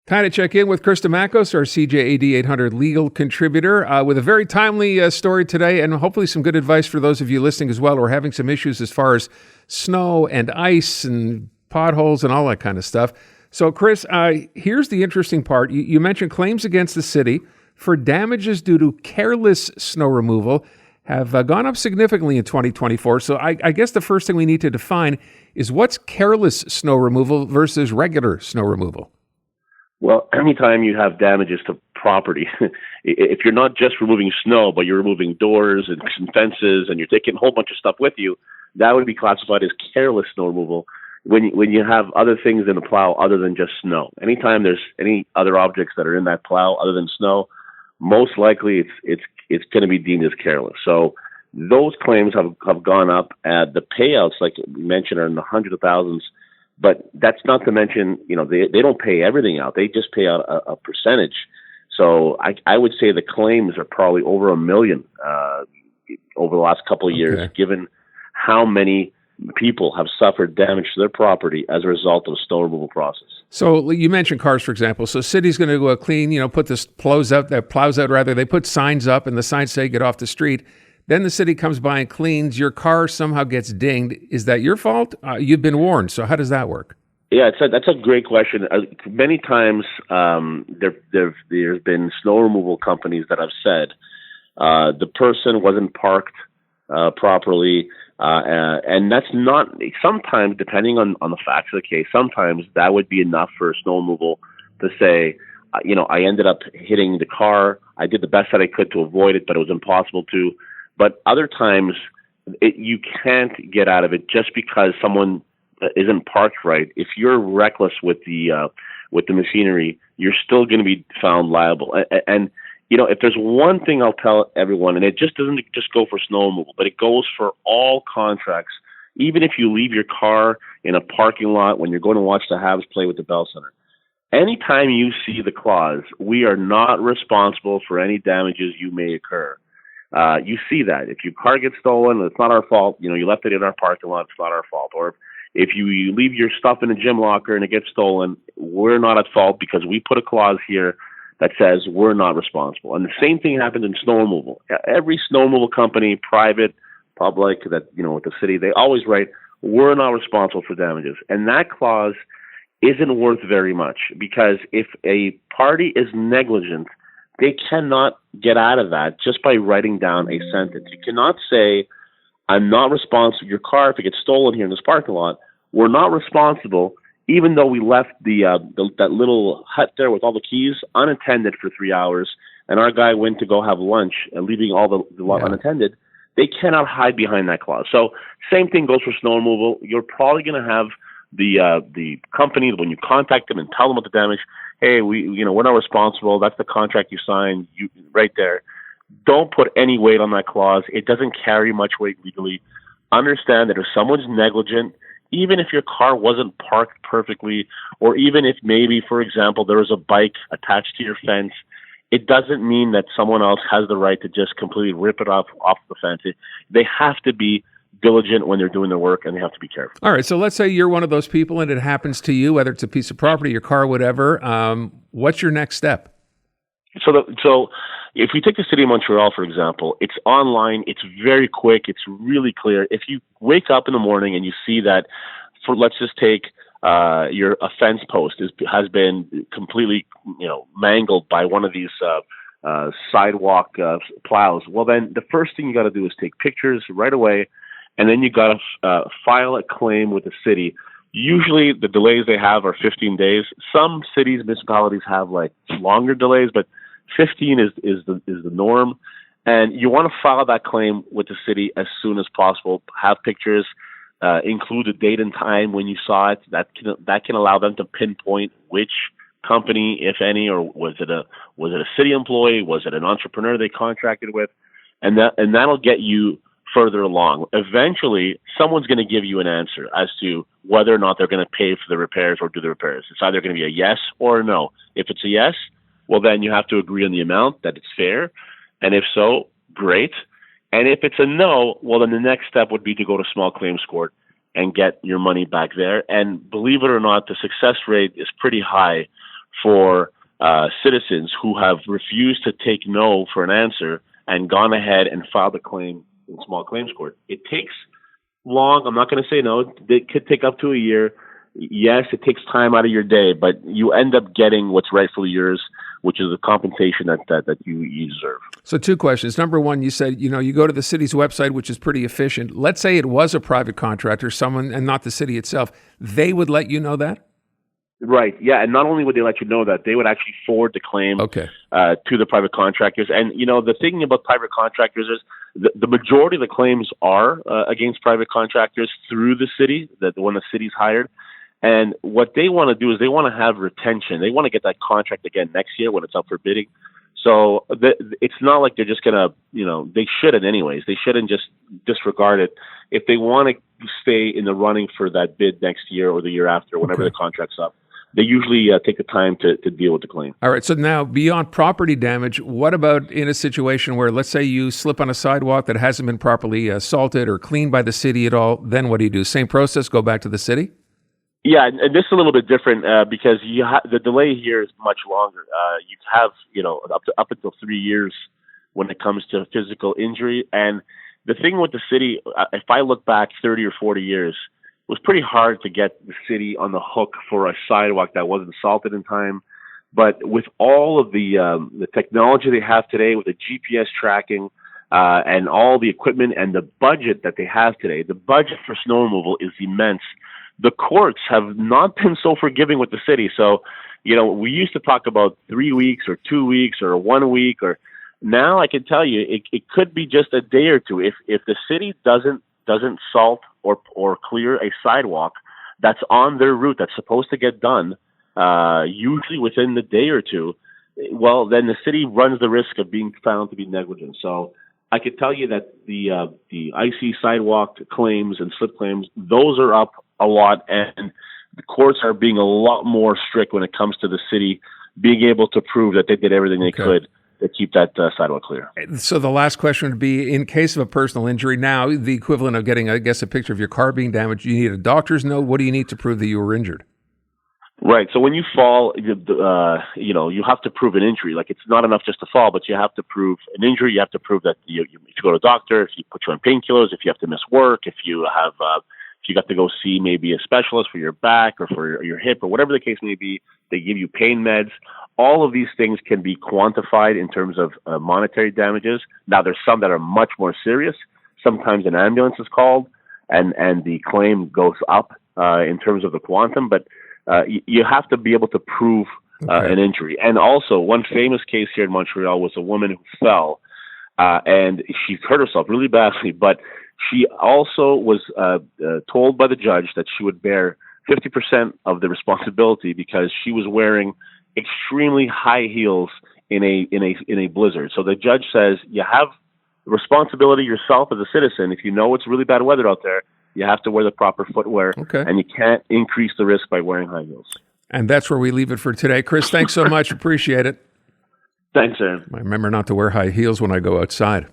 Time to check in with Chris Dimakos, our CJAD 800 legal contributor, with a very timely story today and hopefully some good advice for those of you listening as well. We're having some issues as far as snow and ice and potholes and all that kind of stuff. So, Chris, here's the interesting part. You mentioned claims against the city for damages due to careless snow removal have gone up significantly in 2024. So I guess the first thing we need to define is what's careless snow removal versus regular snow removal? Well, anytime you have damages to property, if you're not just removing snow, but you're removing doors and fences and you're taking a whole bunch of stuff with you, that would be classified as careless snow removal. When you have other things in the plow other than just snow, anytime there's any other objects that are in that plow other than snow, most likely it's going to be deemed as careless. So those claims have gone up. The payouts, like we mentioned, are in the hundreds of thousands. But that's not to mention, they don't pay everything out. They just pay out a percentage. So I would say the claims are probably over $1 million over the last couple of years, given how many people have suffered damage to their property as a result of the snow removal process. So you mentioned cars, for example. So city's going to go clean, put this plows out. They put signs up, and the signs say get off the street. Then the city comes by and cleans. Your car somehow gets dinged. Is that your fault? You've been warned. So how does that work? Yeah, that's a great question. Many times there's been snow removal companies that have said the person wasn't parked properly, and that's not. Sometimes, depending on the facts of the case, sometimes that would be enough for snow removal to say, I ended up hitting the car. I did the best that I could to avoid it, but it was impossible to. But other times, you can't get out of it just because someone isn't parked right. If you're reckless with the machinery, you're still going to be found liable. And if there's one thing I'll tell everyone, and it just doesn't just go for snow removal, but it goes for all contracts. Even if you leave your car in a parking lot when you're going to watch the Habs play with the Bell Center, anytime you see the clause, we are not responsible for any damages you may occur. You see that. If your car gets stolen, it's not our fault. You left it in our parking lot, it's not our fault. Or if you leave your stuff in a gym locker and it gets stolen, we're not at fault because we put a clause here that says we're not responsible. And the same thing happens in snow removal. Every snow removal company, private, public, that, with the city, they always write, we're not responsible for damages. And that clause isn't worth very much because if a party is negligent, they cannot get out of that just by writing down a sentence. You cannot say, I'm not responsible. Your car, if it gets stolen here in this parking lot, we're not responsible, even though we left that little hut there with all the keys unattended for 3 hours, and our guy went to go have lunch and leaving all the lot unattended. They cannot hide behind that clause. So same thing goes for snow removal. You're probably going to have the company, when you contact them and tell them about the damage, hey, we're not responsible. That's the contract you signed. Right there. Don't put any weight on that clause. It doesn't carry much weight legally. Understand that if someone's negligent, even if your car wasn't parked perfectly, or even if maybe, for example, there was a bike attached to your fence, it doesn't mean that someone else has the right to just completely rip it off the fence. They have to be diligent when they're doing their work, and they have to be careful. All right, so let's say you're one of those people and it happens to you, whether it's a piece of property, your car, whatever. What's your next step? So if we take the city of Montreal, for example, it's online, it's very quick, it's really clear. If you wake up in the morning and you see that, let's just take your fence post has been completely mangled by one of these sidewalk plows, well, then the first thing you got to do is take pictures right away. And then you got to file a claim with the city. Usually the delays they have are 15 days. Some cities, municipalities have like longer delays, but 15 is the norm. And you want to file that claim with the city as soon as possible. Have pictures, include the date and time when you saw it. That can allow them to pinpoint which company, if any, or was it a city employee? Was it an entrepreneur they contracted with? And that'll get you further along. Eventually, someone's going to give you an answer as to whether or not they're going to pay for the repairs or do the repairs. It's either going to be a yes or a no. If it's a yes, well, then you have to agree on the amount, that it's fair. And if so, great. And if it's a no, well, then the next step would be to go to small claims court and get your money back there. And believe it or not, the success rate is pretty high for citizens who have refused to take no for an answer and gone ahead and filed a claim in small claims court. It takes long. I'm not going to say no. It could take up to a year. Yes, it takes time out of your day, but you end up getting what's rightfully yours, which is the compensation that you deserve. So 2 questions. Number one, you said, you go to the city's website, which is pretty efficient. Let's say it was a private contractor, someone, and not the city itself. They would let you know that? Right. Yeah. And not only would they let you know that, they would actually forward the claim to the private contractors. And, the thing about private contractors is the majority of the claims are against private contractors through the city, the one the city's hired. And what they want to do is they want to have retention. They want to get that contract again next year when it's up for bidding. So it's not like they're just going to, they shouldn't anyways. They shouldn't just disregard it. If they want to stay in the running for that bid next year or the year after, whenever the contract's up, they usually take the time to deal with the claim. All right. So now, beyond property damage, what about in a situation where, let's say, you slip on a sidewalk that hasn't been properly salted or cleaned by the city at all? Then what do? Same process, go back to the city? Yeah, and this is a little bit different because the delay here is much longer. You have up until 3 years when it comes to physical injury. And the thing with the city, if I look back 30 or 40 years, it was pretty hard to get the city on the hook for a sidewalk that wasn't salted in time. But with all of the technology they have today, with the GPS tracking and all the equipment and the budget that they have today, the budget for snow removal is immense. The courts have not been so forgiving with the city. So, we used to talk about 3 weeks or 2 weeks or 1 week, or now I can tell you it could be just a day or two. If the city doesn't salt or clear a sidewalk that's on their route that's supposed to get done, usually within the day or two, well, then the city runs the risk of being found to be negligent. So I could tell you that the icy sidewalk claims and slip claims, those are up a lot, and the courts are being a lot more strict when it comes to the city being able to prove that they did everything they could to keep that sidewalk clear. So the last question would be, in case of a personal injury, now the equivalent of getting, I guess, a picture of your car being damaged, you need a doctor's note. What do you need to prove that you were injured? Right. So when you fall, you have to prove an injury. Like, it's not enough just to fall, but you have to prove an injury. You have to prove that if you go to a doctor, if you put you on painkillers, if you have to miss work, if you have, if you got to go see maybe a specialist for your back or for your hip or whatever the case may be, they give you pain meds. All of these things can be quantified in terms of monetary damages. Now, there's some that are much more serious. Sometimes an ambulance is called and the claim goes up in terms of the quantum, but you have to be able to prove an injury. And also, one famous case here in Montreal was a woman who fell and she hurt herself really badly, but she also was told by the judge that she would bear 50% of the responsibility because she was wearing extremely high heels in a blizzard. So the judge says you have responsibility yourself as a citizen. If you know it's really bad weather out there, you have to wear the proper footwear, and you can't increase the risk by wearing high heels. And that's where we leave it for today. Chris, thanks so much. Appreciate it. Thanks, Aaron. I remember not to wear high heels when I go outside.